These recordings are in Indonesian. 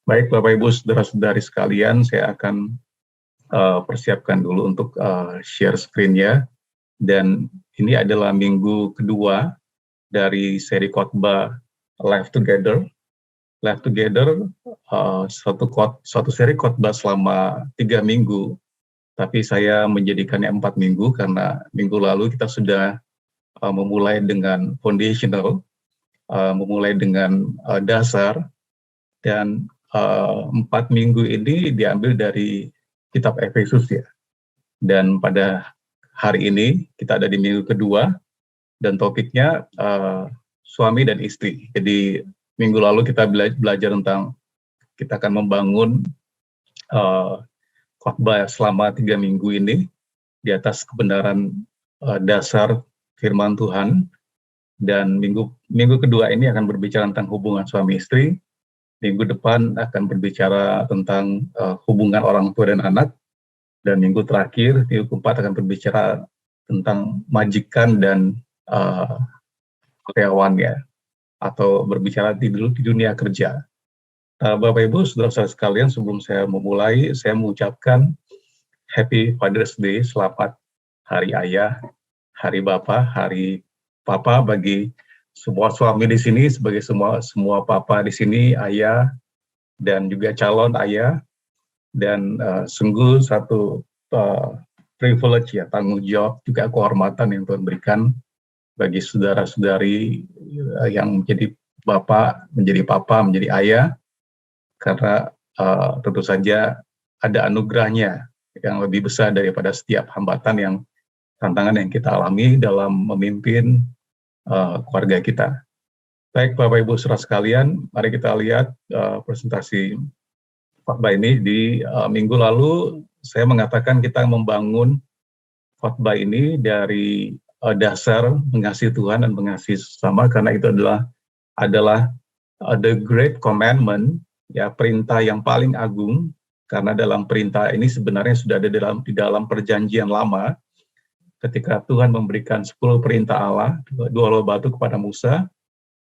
Baik, Bapak Ibu saudara-saudari sekalian, saya akan persiapkan dulu untuk share screen-nya. Dan ini adalah minggu kedua dari seri khotbah Live Together. Live Together suatu seri khotbah selama 3 minggu, tapi saya menjadikannya 4 minggu karena minggu lalu kita sudah memulai dengan foundational, memulai dengan dasar, dan 4 minggu ini diambil dari kitab Efesus ya. Dan pada hari ini kita ada di minggu kedua dan topiknya suami dan istri. Jadi minggu lalu kita belajar tentang kita akan membangun khotbah selama 3 minggu ini di atas kebenaran dasar firman Tuhan. Dan minggu kedua ini akan berbicara tentang hubungan suami istri. Minggu depan akan berbicara tentang hubungan orang tua dan anak. Dan minggu terakhir, minggu keempat akan berbicara tentang majikan dan karyawannya, atau berbicara di dunia kerja. Bapak Ibu, saudara-saudara sekalian, sebelum saya memulai, saya mengucapkan Happy Father's Day, selamat Hari Ayah, Hari Bapa, Hari Papa bagi semua suami di sini, sebagai semua papa di sini, ayah, dan juga calon ayah, dan sungguh satu privilege ya, tanggung jawab juga kehormatan yang Tuhan berikan bagi saudara-saudari yang menjadi bapak, menjadi papa, menjadi ayah, karena tentu saja ada anugerahnya yang lebih besar daripada setiap hambatan yang tantangan yang kita alami dalam memimpin keluarga kita. Baik, Bapak Ibu saudara sekalian, mari kita lihat presentasi khotbah ini. Di minggu lalu saya mengatakan kita membangun khotbah ini dari dasar mengasihi Tuhan dan mengasihi sesama, karena itu adalah the great commandment, ya, perintah yang paling agung, karena dalam perintah ini sebenarnya sudah ada di dalam perjanjian lama. Ketika Tuhan memberikan 10 perintah Allah, 2 batu kepada Musa,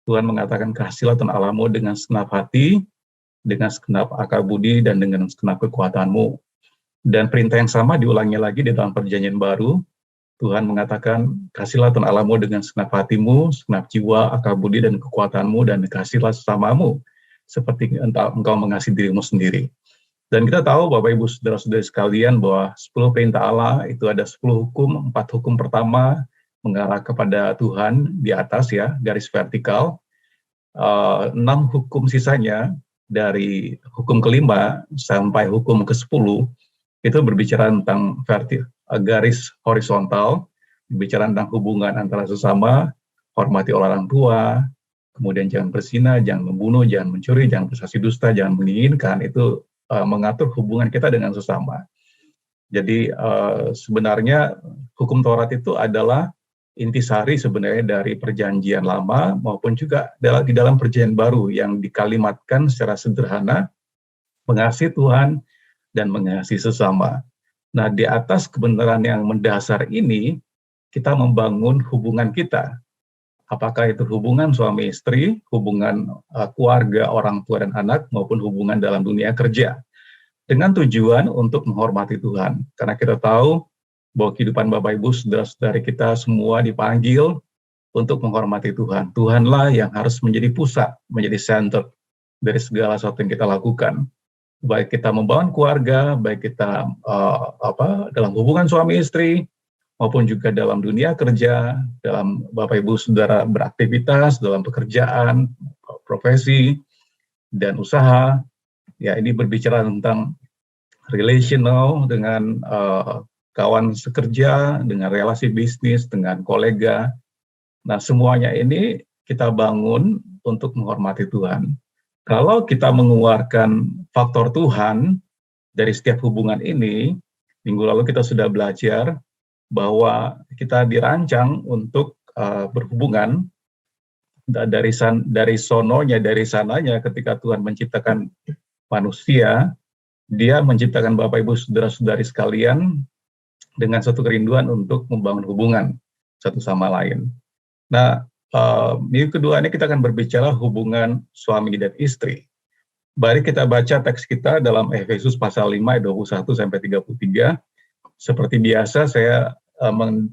Tuhan mengatakan, "Kasihilah Tuhan Allahmu dengan segenap hati, dengan segenap akal budi, dan dengan segenap kekuatanmu." Dan perintah yang sama diulangi lagi di dalam perjanjian baru. Tuhan mengatakan, "Kasihilah Tuhan Allahmu dengan segenap hatimu, segenap jiwa, akal budi, dan kekuatanmu, dan kasihilah sesamamu seperti engkau mengasihi dirimu sendiri." Dan kita tahu, Bapak Ibu saudara-saudari sekalian, bahwa 10 perintah Allah itu ada 10 hukum. 4 hukum pertama mengarah kepada Tuhan di atas ya, garis vertikal. 6 hukum sisanya dari hukum kelima sampai hukum ke-10 itu berbicara tentang garis horizontal, berbicara tentang hubungan antara sesama, hormati orang tua, kemudian jangan berzina, jangan membunuh, jangan mencuri, jangan bersaksi dusta, jangan menginginkan. Itu mengatur hubungan kita dengan sesama. Jadi sebenarnya hukum Taurat itu adalah intisari sebenarnya dari perjanjian lama maupun juga di dalam perjanjian baru yang dikalimatkan secara sederhana, mengasihi Tuhan dan mengasihi sesama. Nah, di atas kebenaran yang mendasar ini, kita membangun hubungan kita. Apakah itu hubungan suami istri, hubungan keluarga, orang tua dan anak, maupun hubungan dalam dunia kerja. Dengan tujuan untuk menghormati Tuhan. Karena kita tahu bahwa kehidupan Bapak Ibu, saudara-saudari kita semua dipanggil untuk menghormati Tuhan. Tuhanlah yang harus menjadi pusat, menjadi center dari segala sesuatu yang kita lakukan. Baik kita membangun keluarga, baik kita dalam hubungan suami istri, maupun juga dalam dunia kerja, dalam Bapak Ibu Saudara beraktivitas, dalam pekerjaan, profesi, dan usaha. Ya, ini berbicara tentang relational dengan kawan sekerja, dengan relasi bisnis, dengan kolega. Nah, semuanya ini kita bangun untuk menghormati Tuhan. Kalau kita mengeluarkan faktor Tuhan dari setiap hubungan ini, minggu lalu kita sudah belajar bahwa kita dirancang untuk berhubungan dari sononya, dari sananya. Ketika Tuhan menciptakan manusia, Dia menciptakan Bapak Ibu saudara-saudari sekalian dengan satu kerinduan untuk membangun hubungan satu sama lain. Nah, minggu kedua ini kita akan berbicara hubungan suami dan istri. Mari kita baca teks kita dalam Efesus pasal 5 ayat 21 sampai 33. Seperti biasa saya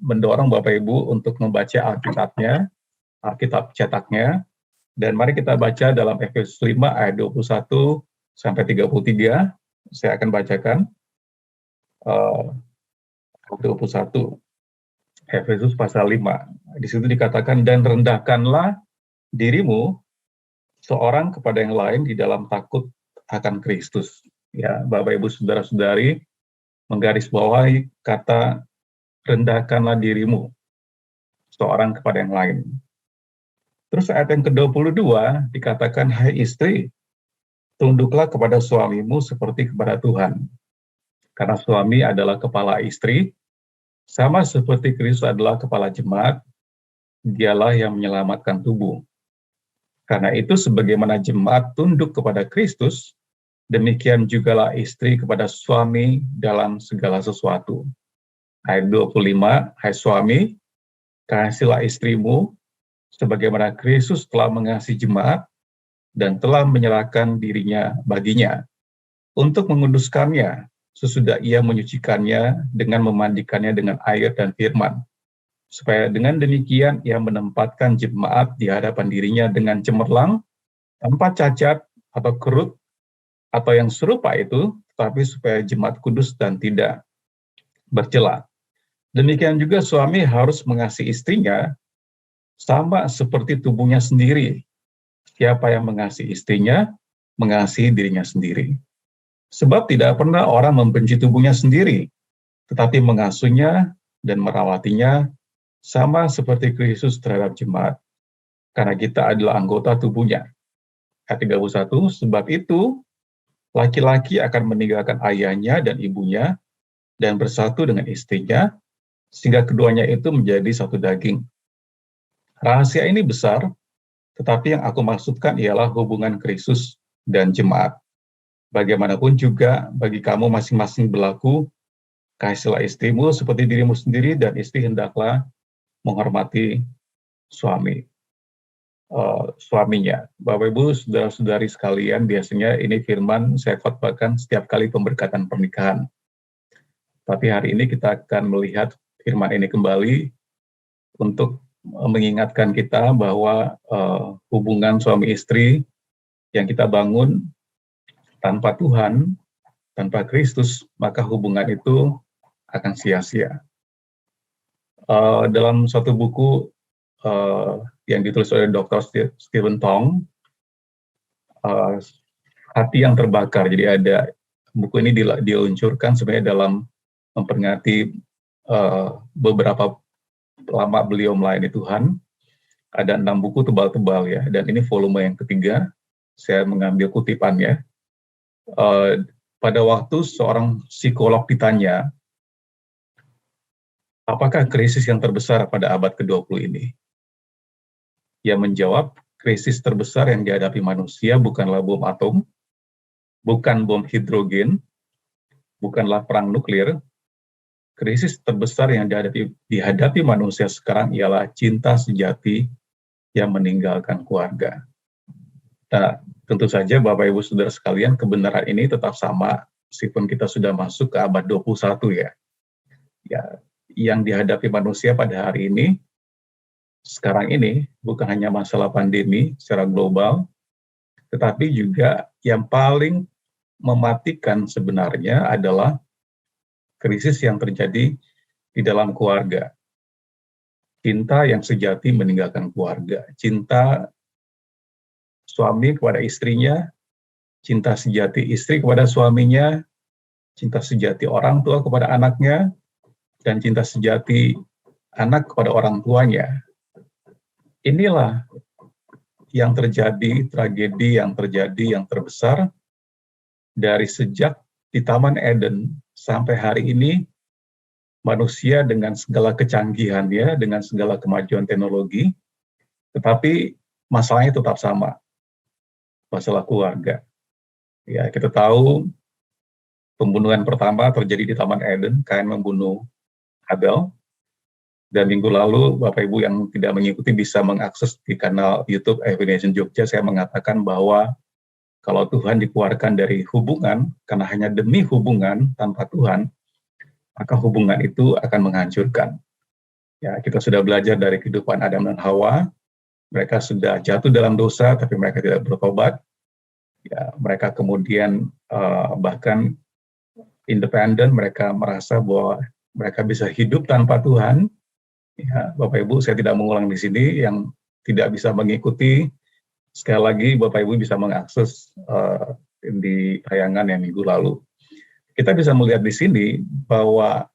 mendorong Bapak Ibu untuk membaca Alkitabnya, Alkitab cetaknya, dan mari kita baca dalam Efesus 5 ayat 21 sampai 33. Saya akan bacakan 21. Efesus pasal 5. Di situ dikatakan, dan rendahkanlah dirimu seorang kepada yang lain di dalam takut akan Kristus. Ya, Bapak Ibu Saudara-saudari, menggarisbawahi kata rendahkanlah dirimu seorang kepada yang lain. Terus ayat yang ke-22 dikatakan, hai istri, tunduklah kepada suamimu seperti kepada Tuhan. Karena suami adalah kepala istri, sama seperti Kristus adalah kepala jemaat, dialah yang menyelamatkan tubuh. Karena itu sebagaimana jemaat tunduk kepada Kristus, demikian jugalah istri kepada suami dalam segala sesuatu. Ayat 25, hai suami, kasihilah istrimu, sebagaimana Kristus telah mengasihi jemaat, dan telah menyerahkan dirinya baginya, untuk menguduskannya, sesudah ia menyucikannya dengan memandikannya dengan air dan firman, supaya dengan demikian ia menempatkan jemaat di hadapan dirinya dengan cemerlang, tanpa cacat atau kerut, atau yang serupa itu, tetapi supaya jemaat kudus dan tidak bercela. Demikian juga suami harus mengasihi istrinya, sama seperti tubuhnya sendiri. Siapa yang mengasihi istrinya, mengasihi dirinya sendiri. Sebab tidak pernah orang membenci tubuhnya sendiri, tetapi mengasuhnya dan merawatinya, sama seperti Kristus terhadap jemaat, karena kita adalah anggota tubuhnya. Ayat 31, sebab itu, laki-laki akan meninggalkan ayahnya dan ibunya, dan bersatu dengan istrinya, sehingga keduanya itu menjadi satu daging. Rahasia ini besar, tetapi yang aku maksudkan ialah hubungan Kristus dan jemaat. Bagaimanapun juga bagi kamu masing-masing berlaku, kasihilah istrimu seperti dirimu sendiri, dan istri hendaklah menghormati suaminya. Bapak Ibu, saudara-saudari sekalian, biasanya ini firman saya khotbahkan setiap kali pemberkatan pernikahan. Tapi hari ini kita akan melihat firman ini kembali untuk mengingatkan kita bahwa hubungan suami istri yang kita bangun tanpa Tuhan, tanpa Kristus, maka hubungan itu akan sia-sia. Dalam satu buku yang ditulis oleh Dr. Stephen Tong, Hati yang Terbakar. Jadi ada buku ini diluncurkan sebenarnya dalam memperingati beberapa lama beliau melayani Tuhan. Ada 6 buku tebal-tebal ya, dan ini volume yang ketiga. Saya mengambil kutipannya. Pada waktu seorang psikolog ditanya, apakah krisis yang terbesar pada abad ke-20 ini? Ia menjawab, krisis terbesar yang dihadapi manusia bukanlah bom atom, bukan bom hidrogen, bukanlah perang nuklir. Krisis terbesar yang dihadapi manusia sekarang ialah cinta sejati yang meninggalkan keluarga. Nah, tentu saja Bapak Ibu Saudara sekalian, kebenaran ini tetap sama meskipun kita sudah masuk ke abad 21 ya. Yang dihadapi manusia pada hari ini, sekarang ini, bukan hanya masalah pandemi secara global, tetapi juga yang paling mematikan sebenarnya adalah krisis yang terjadi di dalam keluarga. Cinta yang sejati meninggalkan keluarga. Cinta suami kepada istrinya, cinta sejati istri kepada suaminya, cinta sejati orang tua kepada anaknya, dan cinta sejati anak kepada orang tuanya. Inilah yang terjadi, tragedi yang terjadi yang terbesar dari sejak di Taman Eden sampai hari ini. Manusia dengan segala kecanggihannya, dengan segala kemajuan teknologi, tetapi masalahnya tetap sama, masalah keluarga. Ya, kita tahu pembunuhan pertama terjadi di Taman Eden, Kain membunuh Abel. Dan minggu lalu, Bapak Ibu yang tidak mengikuti bisa mengakses di kanal YouTube Evangelization Jogja, saya mengatakan bahwa kalau Tuhan dikeluarkan dari hubungan, karena hanya demi hubungan tanpa Tuhan, maka hubungan itu akan menghancurkan. Ya, kita sudah belajar dari kehidupan Adam dan Hawa, mereka sudah jatuh dalam dosa, tapi mereka tidak bertobat. Ya, mereka kemudian bahkan independen, mereka merasa bahwa mereka bisa hidup tanpa Tuhan. Ya, Bapak Ibu, saya tidak mengulang di sini, yang tidak bisa mengikuti, sekali lagi Bapak Ibu bisa mengakses di tayangan yang minggu lalu. Kita bisa melihat di sini bahwa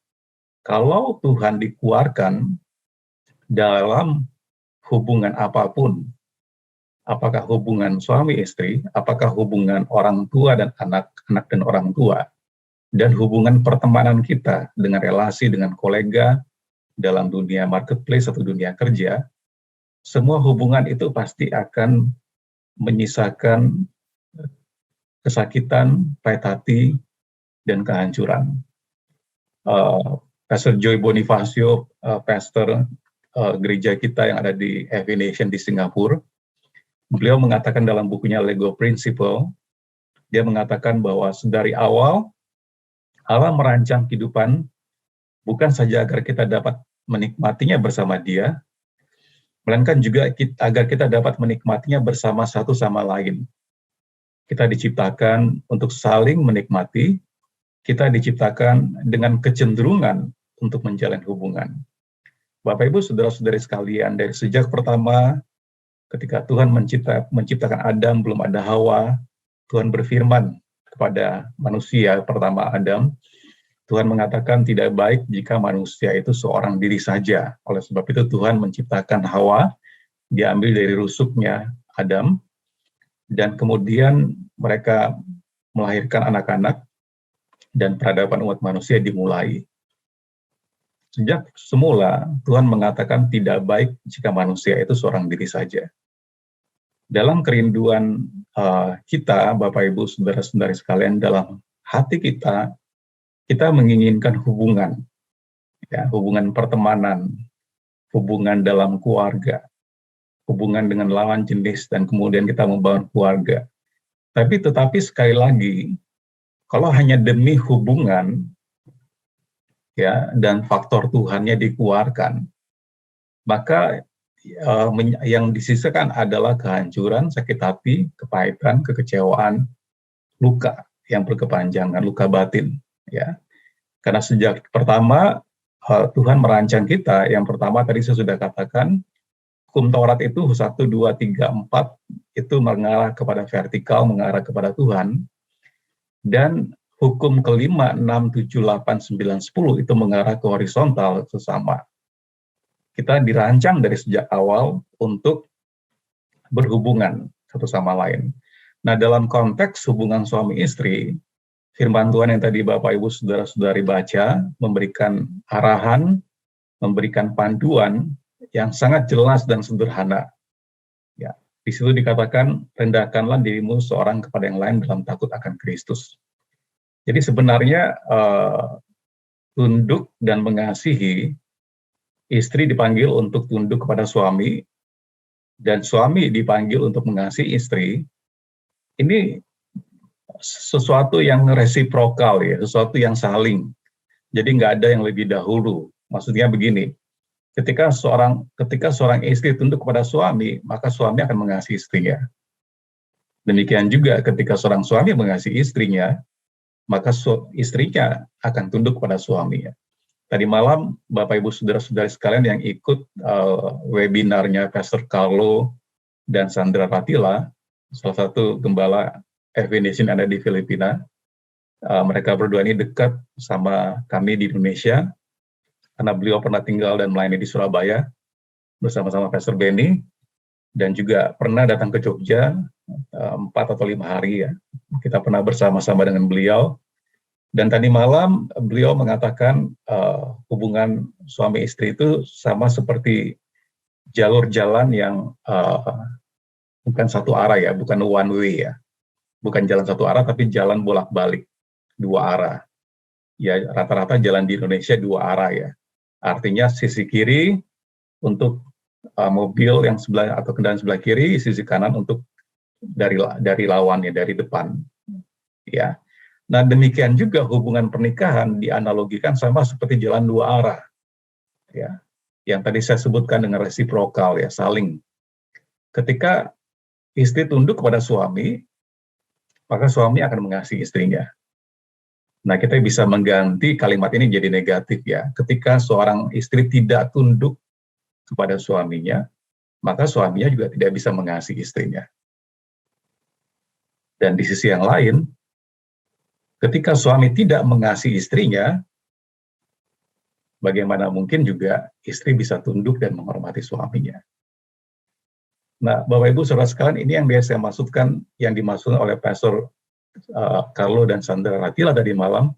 kalau Tuhan dikeluarkan dalam hubungan apapun, apakah hubungan suami istri, apakah hubungan orang tua dan anak, anak dan orang tua, dan hubungan pertemanan kita dengan relasi dengan kolega dalam dunia marketplace atau dunia kerja, semua hubungan itu pasti akan menyisakan kesakitan, pahit hati, dan kehancuran. Pastor Joy Bonifacio, pastor gereja kita yang ada di FV Nation di Singapura, beliau mengatakan dalam bukunya Lego Principle, dia mengatakan bahwa dari awal Allah merancang kehidupan bukan saja agar kita dapat menikmatinya bersama Dia, melainkan juga agar kita dapat menikmatinya bersama satu sama lain. Kita diciptakan untuk saling menikmati, kita diciptakan dengan kecenderungan untuk menjalin hubungan. Bapak Ibu, saudara-saudari sekalian, dari sejak pertama ketika Tuhan menciptakan Adam, belum ada Hawa, Tuhan berfirman kepada manusia pertama Adam, Tuhan mengatakan tidak baik jika manusia itu seorang diri saja. Oleh sebab itu Tuhan menciptakan Hawa, diambil dari rusuknya Adam, dan kemudian mereka melahirkan anak-anak, dan peradaban umat manusia dimulai. Sejak semula, Tuhan mengatakan tidak baik jika manusia itu seorang diri saja. Dalam kerinduan kita, Bapak Ibu, saudara-saudari sekalian, dalam hati kita, kita menginginkan hubungan, ya, hubungan pertemanan, hubungan dalam keluarga, hubungan dengan lawan jenis, dan kemudian kita membangun keluarga. Tetapi sekali lagi, kalau hanya demi hubungan, ya, dan faktor Tuhannya dikeluarkan, maka yang disisakan adalah kehancuran, sakit hati, kepahitan, kekecewaan, luka yang berkepanjangan, luka batin. Ya, karena sejak pertama Tuhan merancang kita, yang pertama tadi saya sudah katakan, hukum Taurat itu 1, 2, 3, 4 itu mengarah kepada vertikal, mengarah kepada Tuhan. Dan hukum kelima, 6, 7, 8, 9, 10 itu mengarah ke horizontal sesama. Kita dirancang dari sejak awal untuk berhubungan satu sama lain. Nah, dalam konteks hubungan suami istri, firman Tuhan yang tadi Bapak Ibu saudara-saudari baca, memberikan arahan, memberikan panduan yang sangat jelas dan sederhana. Ya, di situ dikatakan, rendahkanlah dirimu seorang kepada yang lain dalam takut akan Kristus. Jadi sebenarnya tunduk dan mengasihi, istri dipanggil untuk tunduk kepada suami, dan suami dipanggil untuk mengasihi istri. Ini sesuatu yang resiprokal, ya, sesuatu yang saling. Jadi nggak ada yang lebih dahulu. Maksudnya begini, ketika seorang istri tunduk kepada suami, maka suami akan mengasihi istrinya. Demikian juga ketika seorang suami mengasihi istrinya, maka istrinya akan tunduk kepada suaminya. Tadi malam, Bapak Ibu saudara-saudari sekalian yang ikut webinarnya Pastor Carlo dan Sandra Ratila, salah satu gembala FV Nation ada di Filipina, mereka berdua ini dekat sama kami di Indonesia, karena beliau pernah tinggal dan melayani di Surabaya bersama-sama Pastor Benny, dan juga pernah datang ke Jogja 4 atau 5 hari, ya. Kita pernah bersama-sama dengan beliau. Dan tadi malam beliau mengatakan hubungan suami istri itu sama seperti jalur jalan yang bukan satu arah, ya, bukan one way, ya. Bukan jalan satu arah, tapi jalan bolak-balik, 2 arah. Ya, rata-rata jalan di Indonesia 2 arah, ya. Artinya sisi kiri untuk mobil yang sebelah atau kendaraan sebelah kiri, sisi kanan untuk dari lawannya, dari depan. Ya. Nah, demikian juga hubungan pernikahan dianalogikan sama seperti jalan dua arah. Ya. Yang tadi saya sebutkan dengan resiprokal, ya, saling. Ketika istri tunduk kepada suami, maka suami akan mengasihi istrinya. Nah, kita bisa mengganti kalimat ini jadi negatif, ya. Ketika seorang istri tidak tunduk kepada suaminya, maka suaminya juga tidak bisa mengasihi istrinya. Dan di sisi yang lain, ketika suami tidak mengasihi istrinya, bagaimana mungkin juga istri bisa tunduk dan menghormati suaminya. Nah, Bapak Ibu Saudara sekalian, ini yang biasa saya maksudkan, yang dimaksudkan oleh Pastor Carlo dan Sandra Ratila tadi malam,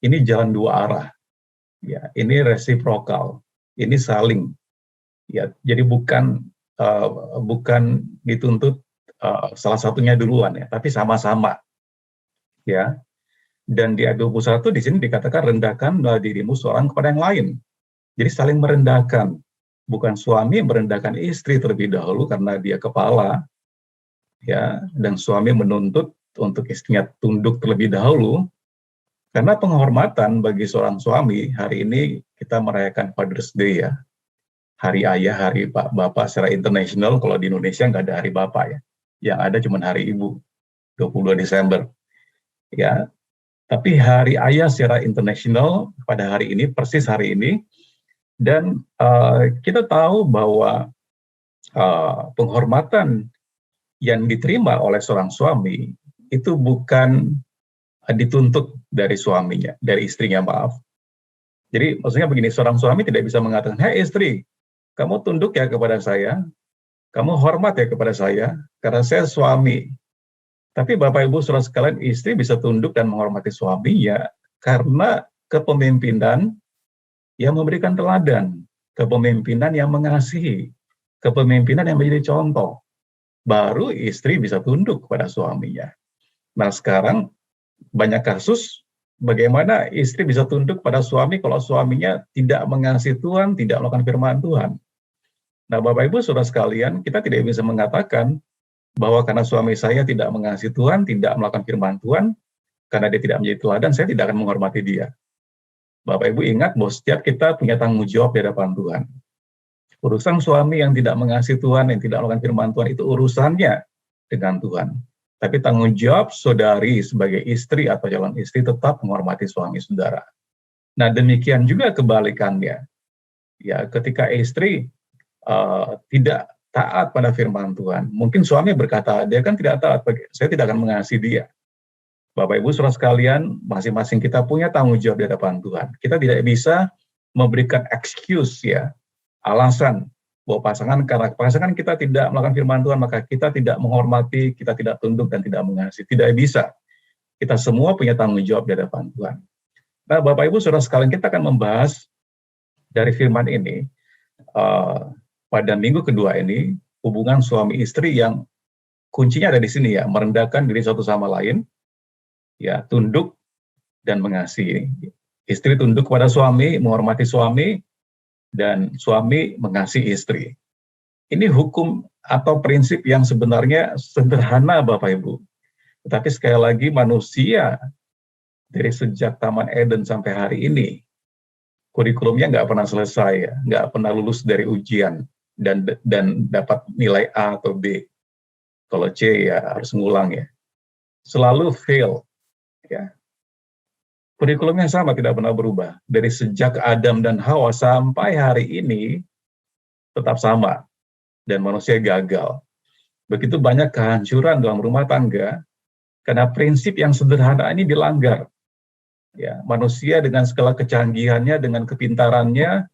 ini jalan dua arah. Ya, ini resiprokal, ini saling. Ya, jadi bukan dituntut salah satunya duluan, ya, tapi sama-sama. Ya. Dan di ayat 21 di sini dikatakan rendahkanlah dirimu seorang kepada yang lain. Jadi saling merendahkan. Bukan suami merendahkan istri terlebih dahulu karena dia kepala, ya, dan suami menuntut untuk istrinya tunduk terlebih dahulu. Karena penghormatan bagi seorang suami, hari ini kita merayakan Father's Day, ya. Hari ayah, hari bapak secara internasional. Kalau di Indonesia nggak ada hari bapak, ya. Yang ada cuma hari ibu, 22 Desember. Ya, tapi hari ayah secara internasional pada hari ini, persis hari ini, dan kita tahu bahwa penghormatan yang diterima oleh seorang suami itu bukan dituntut dari suaminya, dari istrinya, maaf. Jadi maksudnya begini, seorang suami tidak bisa mengatakan, "Hei istri, kamu tunduk ya kepada saya, kamu hormat ya kepada saya, karena saya suami." Tapi Bapak Ibu Saudara sekalian, istri bisa tunduk dan menghormati suaminya karena kepemimpinan yang memberikan teladan, kepemimpinan yang mengasihi, kepemimpinan yang menjadi contoh. Baru istri bisa tunduk kepada suaminya. Nah, sekarang banyak kasus bagaimana istri bisa tunduk pada suami kalau suaminya tidak mengasihi Tuhan, tidak melakukan firman Tuhan. Nah, Bapak Ibu Saudara sekalian, kita tidak bisa mengatakan bahwa karena suami saya tidak mengasihi Tuhan, tidak melakukan firman Tuhan, karena dia tidak menjadi teladan, saya tidak akan menghormati dia. Bapak Ibu ingat bahwa setiap kita punya tanggung jawab di hadapan Tuhan. Urusan suami yang tidak mengasihi Tuhan, yang tidak melakukan firman Tuhan, itu urusannya dengan Tuhan. Tapi tanggung jawab saudari sebagai istri atau calon istri tetap menghormati suami saudara. Nah, demikian juga kebalikannya. Ya, ketika istri tidak taat pada firman Tuhan, mungkin suami berkata, dia kan tidak taat, saya tidak akan mengasihi dia. Bapak Ibu Saudara sekalian, masing-masing kita punya tanggung jawab di hadapan Tuhan. Kita tidak bisa memberikan excuse, ya, alasan bahwa karena pasangan kita tidak melakukan firman Tuhan, maka kita tidak menghormati, kita tidak tunduk dan tidak mengasihi. Tidak bisa. Kita semua punya tanggung jawab di hadapan Tuhan. Nah, Bapak Ibu Saudara sekalian, kita akan membahas dari firman ini pada minggu kedua ini, hubungan suami istri yang kuncinya ada di sini, ya, merendahkan diri satu sama lain, ya, tunduk dan mengasihi. Istri tunduk kepada suami, menghormati suami, dan suami mengasihi istri. Ini hukum atau prinsip yang sebenarnya sederhana, Bapak Ibu. Tetapi sekali lagi manusia dari sejak Taman Eden sampai hari ini, kurikulumnya nggak pernah selesai, ya, nggak pernah lulus dari ujian dan dapat nilai A atau B. Kalau C, ya harus ngulang, ya. Selalu fail. Ya. Kurikulumnya sama, tidak pernah berubah. Dari sejak Adam dan Hawa sampai hari ini tetap sama. Dan manusia gagal. Begitu banyak kehancuran dalam rumah tangga karena prinsip yang sederhana ini dilanggar. Ya, manusia dengan segala kecanggihannya, dengan kepintarannya,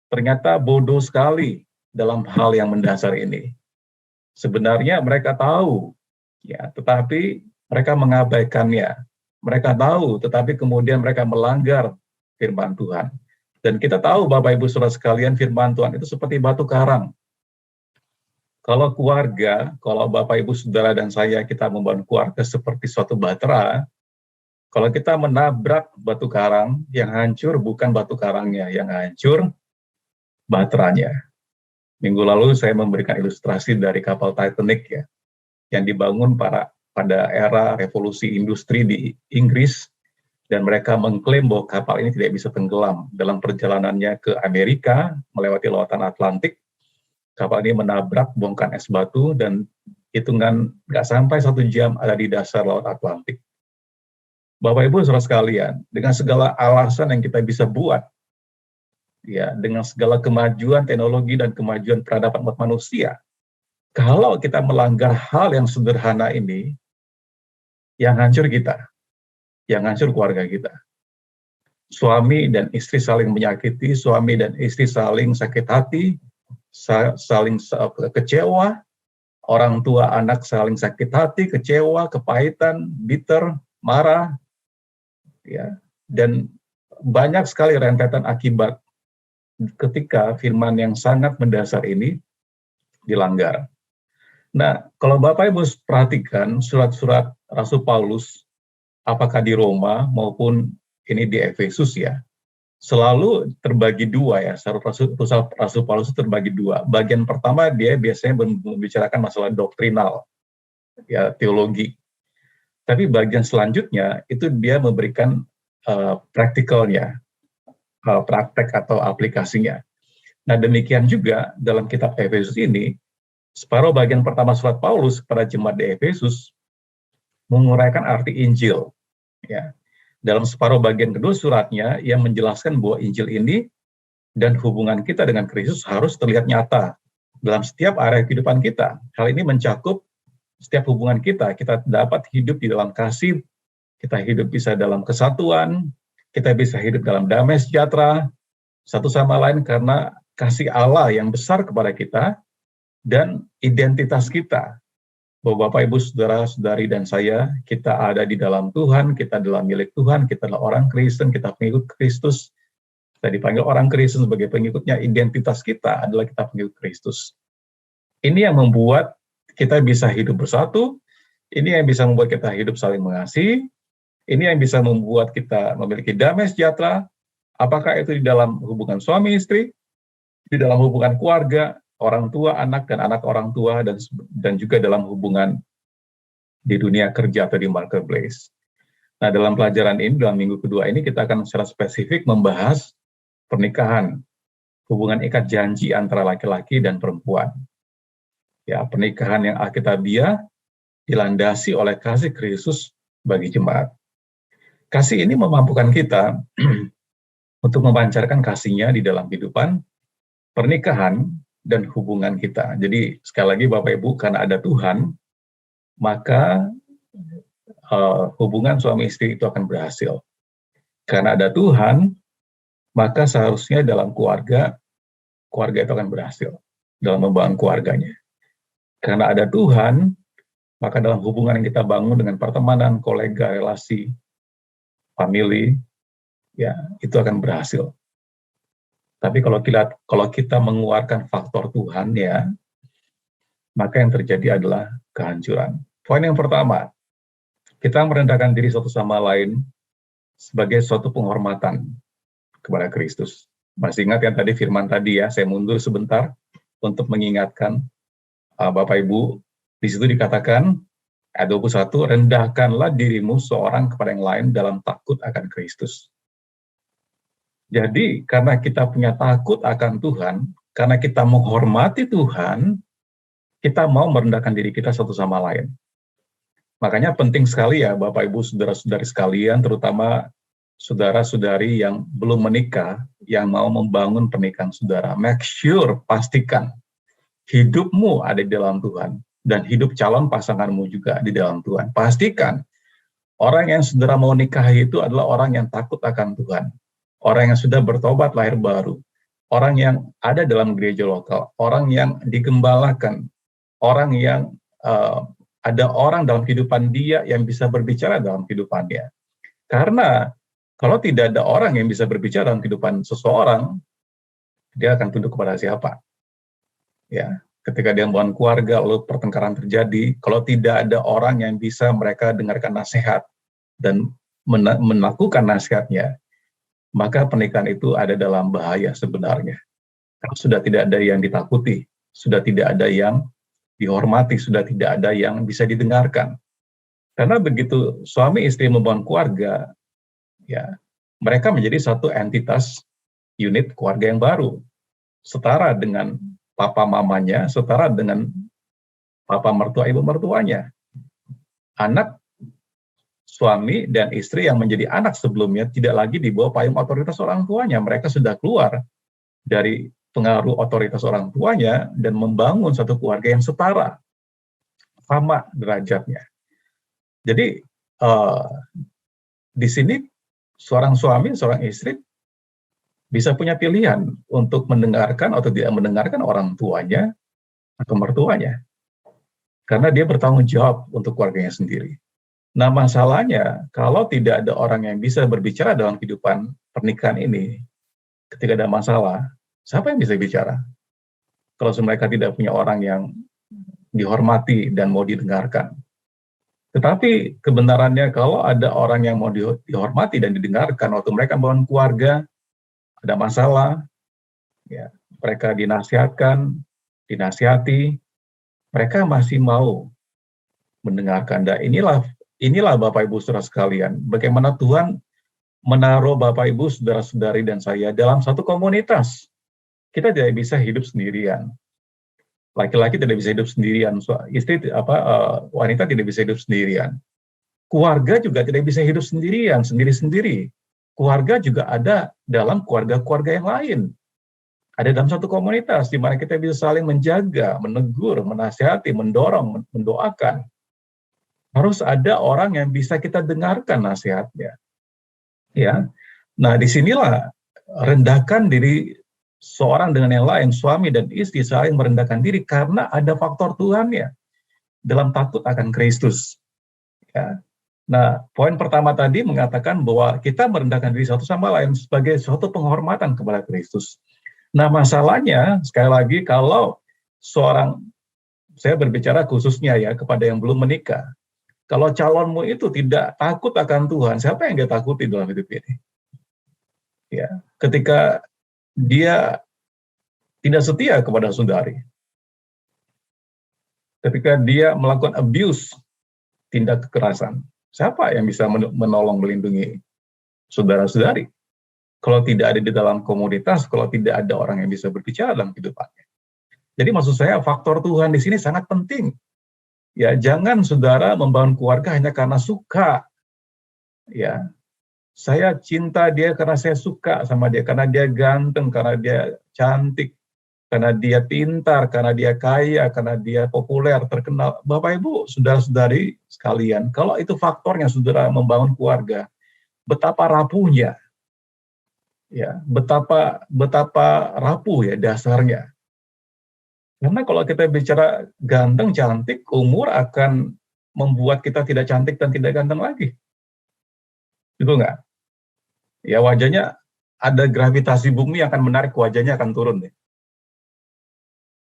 ternyata bodoh sekali dalam hal yang mendasar ini. Sebenarnya mereka tahu, ya, tetapi mereka mengabaikannya. Mereka tahu, tetapi kemudian mereka melanggar firman Tuhan. Dan kita tahu, Bapak Ibu Saudara sekalian, firman Tuhan itu seperti batu karang. Kalau keluarga, kalau Bapak Ibu Saudara dan saya, kita membangun keluarga seperti suatu bahtera, kalau kita menabrak batu karang, yang hancur bukan batu karangnya, yang hancur bahteranya. Minggu lalu saya memberikan ilustrasi dari kapal Titanic, ya. yang dibangun pada era revolusi industri di Inggris, dan mereka mengklaim bahwa kapal ini tidak bisa tenggelam. Dalam perjalanannya ke Amerika melewati lautan Atlantik, kapal ini menabrak bongkahan es batu dan hitungan nggak sampai 1 jam ada di dasar laut Atlantik. Bapak Ibu saudara sekalian, dengan segala alasan yang kita bisa buat, ya, dengan segala kemajuan teknologi dan kemajuan peradaban umat manusia, kalau kita melanggar hal yang sederhana ini, yang hancur kita, yang hancur keluarga kita. Suami dan istri saling menyakiti, suami dan istri saling sakit hati, saling kecewa, orang tua anak saling sakit hati, kecewa, kepahitan, bitter, marah, ya, dan banyak sekali rentetan akibat ketika firman yang sangat mendasar ini dilanggar. Nah, kalau Bapak Ibu perhatikan surat-surat Rasul Paulus, apakah di Roma maupun ini di Efesus, ya, selalu terbagi dua, ya. Rasul Paulus terbagi dua. Bagian pertama dia biasanya membicarakan masalah doktrinal, ya, teologi. Tapi bagian selanjutnya itu dia memberikan praktikalnya, praktek atau aplikasinya. Nah, demikian juga dalam kitab Efesus ini, separuh bagian pertama surat Paulus kepada jemaat di Efesus menguraikan arti Injil. Ya. Dalam separuh bagian kedua suratnya, ia menjelaskan bahwa Injil ini dan hubungan kita dengan Kristus harus terlihat nyata dalam setiap area kehidupan kita. Hal ini mencakup setiap hubungan kita. Kita dapat hidup di dalam kasih, kita hidup bisa dalam kesatuan, kita bisa hidup dalam damai sejahtera satu sama lain karena kasih Allah yang besar kepada kita dan identitas kita. Bahwa Bapak, Ibu, Saudara-saudari, dan saya, kita ada di dalam Tuhan, kita adalah milik Tuhan, kita adalah orang Kristen, kita pengikut Kristus. Kita dipanggil orang Kristen sebagai pengikutnya, identitas kita adalah kita pengikut Kristus. Ini yang membuat kita bisa hidup bersatu, ini yang bisa membuat kita hidup saling mengasihi, ini yang bisa membuat kita memiliki damai sejahtera, apakah itu di dalam hubungan suami istri, di dalam hubungan keluarga, orang tua, anak, dan anak orang tua, dan juga dalam hubungan di dunia kerja atau di marketplace. Nah, dalam pelajaran ini, dalam minggu kedua ini, kita akan secara spesifik membahas pernikahan, hubungan ikat janji antara laki-laki dan perempuan. Ya, pernikahan yang alkitabiah dilandasi oleh kasih Kristus bagi jemaat. Kasih ini memampukan kita untuk memancarkan kasihnya di dalam kehidupan, pernikahan, dan hubungan kita. Jadi sekali lagi Bapak Ibu, karena ada Tuhan, maka hubungan suami istri itu akan berhasil. Karena ada Tuhan, maka seharusnya dalam keluarga itu akan berhasil dalam membangun keluarganya. Karena ada Tuhan, maka dalam hubungan yang kita bangun dengan pertemanan, kolega, relasi, family, ya, itu akan berhasil. Tapi kalau kita mengeluarkan faktor Tuhan, ya, maka yang terjadi adalah kehancuran. Poin yang pertama, kita merendahkan diri satu sama lain sebagai suatu penghormatan kepada Kristus. Masih ingat yang tadi firman tadi, ya, saya mundur sebentar untuk mengingatkan Bapak Ibu, di situ dikatakan ayat 21, rendahkanlah dirimu seorang kepada yang lain dalam takut akan Kristus. Jadi, karena kita punya takut akan Tuhan, karena kita menghormati Tuhan, kita mau merendahkan diri kita satu sama lain. Makanya penting sekali, ya, Bapak Ibu, saudara-saudari sekalian, terutama saudara-saudari yang belum menikah, yang mau membangun pernikahan saudara, make sure, pastikan hidupmu ada di dalam Tuhan, dan hidup calon pasanganmu juga di dalam Tuhan. Pastikan orang yang saudara mau nikahi itu adalah orang yang takut akan Tuhan, orang yang sudah bertobat lahir baru, orang yang ada dalam gereja lokal, orang yang digembalakan, orang yang ada orang dalam kehidupan dia yang bisa berbicara dalam kehidupannya. Karena kalau tidak ada orang yang bisa berbicara dalam kehidupan seseorang, dia akan tunduk kepada siapa? Ya, ketika dia membangun keluarga, lalu pertengkaran terjadi, kalau tidak ada orang yang bisa mereka dengarkan nasihat dan melakukan nasihatnya, maka pernikahan itu ada dalam bahaya sebenarnya. Karena sudah tidak ada yang ditakuti, sudah tidak ada yang dihormati, sudah tidak ada yang bisa didengarkan. Karena begitu suami istri membangun keluarga, ya, mereka menjadi satu entitas unit keluarga yang baru, setara dengan papa mamanya, setara dengan papa mertua ibu mertuanya. Anak suami dan istri yang menjadi anak sebelumnya tidak lagi di bawah payung otoritas orang tuanya. Mereka sudah keluar dari pengaruh otoritas orang tuanya dan membangun satu keluarga yang setara, sama derajatnya. Jadi di sini seorang suami, seorang istri bisa punya pilihan untuk mendengarkan atau tidak mendengarkan orang tuanya atau mertuanya, karena dia bertanggung jawab untuk keluarganya sendiri. Nah, masalahnya kalau tidak ada orang yang bisa berbicara dalam kehidupan pernikahan ini, ketika ada masalah, siapa yang bisa bicara? Kalau mereka tidak punya orang yang dihormati dan mau didengarkan. Tetapi kebenarannya kalau ada orang yang mau dihormati dan didengarkan waktu mereka membangun keluarga, ada masalah, ya, mereka dinasihatkan, dinasihati, mereka masih mau mendengarkan. Dan inilah Bapak Ibu Saudara sekalian, bagaimana Tuhan menaruh Bapak Ibu Saudara-saudari dan saya dalam satu komunitas. Kita tidak bisa hidup sendirian. Laki-laki tidak bisa hidup sendirian, wanita tidak bisa hidup sendirian. Keluarga juga tidak bisa hidup sendirian, sendiri-sendiri. Keluarga juga ada dalam keluarga-keluarga yang lain. Ada dalam satu komunitas di mana kita bisa saling menjaga, menegur, menasihati, mendorong, mendoakan. Harus ada orang yang bisa kita dengarkan nasihatnya. Ya. Nah, disinilah rendahkan diri seorang dengan yang lain, suami dan istri saling merendahkan diri karena ada faktor Tuhannya dalam takut akan Kristus. Ya. Nah, poin pertama tadi mengatakan bahwa kita merendahkan diri satu sama lain sebagai suatu penghormatan kepada Kristus. Nah, masalahnya sekali lagi kalau saya berbicara khususnya ya kepada yang belum menikah. Kalau calonmu itu tidak takut akan Tuhan, siapa yang dia takuti dalam hidup ini? Ya, ketika dia tidak setia kepada saudari, ketika dia melakukan abuse, tindak kekerasan, siapa yang bisa menolong melindungi saudara-saudari? Kalau tidak ada di dalam komunitas, kalau tidak ada orang yang bisa berbicara dalam kehidupannya. Jadi maksud saya faktor Tuhan di sini sangat penting. Ya, jangan saudara membangun keluarga hanya karena suka. Ya, saya cinta dia karena saya suka sama dia, karena dia ganteng, karena dia cantik, karena dia pintar, karena dia kaya, karena dia populer, terkenal. Bapak Ibu, saudara-saudari sekalian, kalau itu faktornya saudara membangun keluarga, betapa rapuhnya, ya, betapa rapuh ya dasarnya. Karena kalau kita bicara ganteng, cantik, umur akan membuat kita tidak cantik dan tidak ganteng lagi. Itu enggak? Ya, wajahnya ada gravitasi bumi yang akan menarik, wajahnya akan turun deh.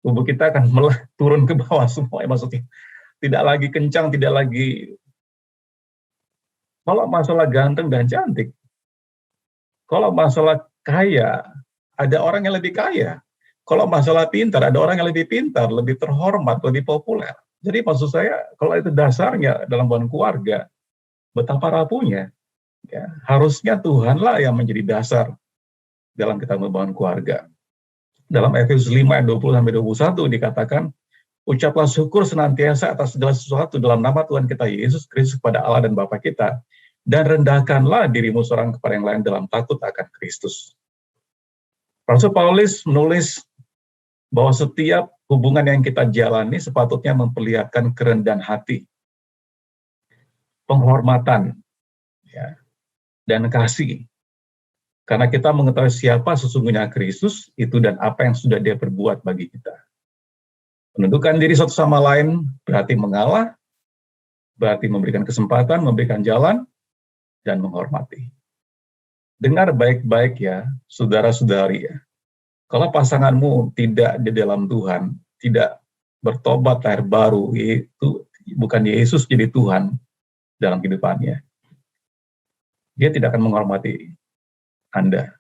Tubuh kita akan turun ke bawah semua, maksudnya. Tidak lagi kencang, tidak lagi. Kalau masalah ganteng dan cantik, kalau masalah kaya, ada orang yang lebih kaya. Kalau masalah pintar, ada orang yang lebih pintar, lebih terhormat, lebih populer. Jadi maksud saya, kalau itu dasarnya dalam bangun keluarga, betapa rapuhnya. Ya, harusnya Tuhanlah yang menjadi dasar dalam kita membangun keluarga. Dalam Efesus 5 ayat 20-21 dikatakan, ucaplah syukur senantiasa atas segala sesuatu dalam nama Tuhan kita Yesus Kristus kepada Allah dan Bapa kita, dan rendahkanlah dirimu seorang kepada yang lain dalam takut akan Kristus. Rasul Paulus menulis bahwa setiap hubungan yang kita jalani sepatutnya memperlihatkan kerendahan hati, penghormatan, ya, dan kasih. Karena kita mengetahui siapa sesungguhnya Kristus itu dan apa yang sudah dia perbuat bagi kita. Menundukkan diri satu sama lain berarti mengalah, berarti memberikan kesempatan, memberikan jalan, dan menghormati. Dengar baik-baik ya, saudara-saudari ya. Kalau pasanganmu tidak di dalam Tuhan, tidak bertobat lahir baru, itu bukan Yesus jadi Tuhan dalam kehidupannya, dia tidak akan menghormati Anda.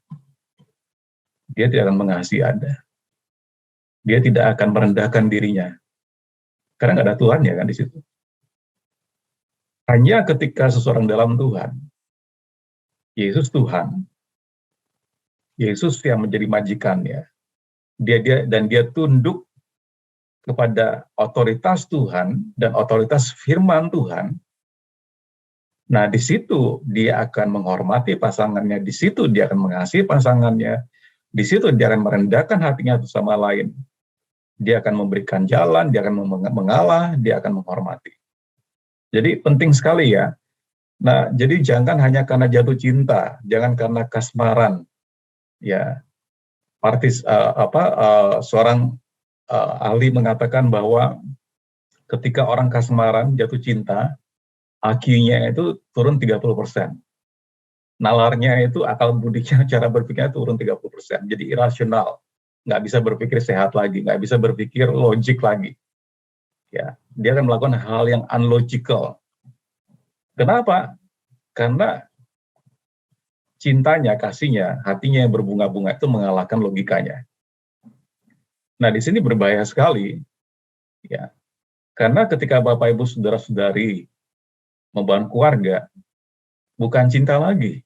Dia tidak akan mengasihi Anda. Dia tidak akan merendahkan dirinya Karena nggak ada Tuhannya kan di situ. Hanya ketika seseorang dalam Tuhan, Yesus Tuhan, Yesus yang menjadi majikannya, dia tunduk kepada otoritas Tuhan dan otoritas firman Tuhan. Nah, di situ dia akan menghormati pasangannya, di situ dia akan mengasihi pasangannya, di situ dia akan merendahkan hatinya satu sama lain. Dia akan memberikan jalan, dia akan mengalah, dia akan menghormati. Jadi penting sekali ya. Nah, jadi jangan hanya karena jatuh cinta, jangan karena kasmaran. Ya, seorang ahli mengatakan bahwa ketika orang kasmaran jatuh cinta, IQ-nya itu turun 30%. Nalarnya itu akal budinya, cara berpikirnya turun 30%. Jadi irasional, nggak bisa berpikir sehat lagi, nggak bisa berpikir logik lagi. Ya, dia akan melakukan hal yang unlogical. Kenapa? Karena cintanya, kasihnya, hatinya yang berbunga-bunga itu mengalahkan logikanya. Nah, di sini berbahaya sekali, ya, karena ketika Bapak Ibu saudara-saudari membangun keluarga, bukan cinta lagi,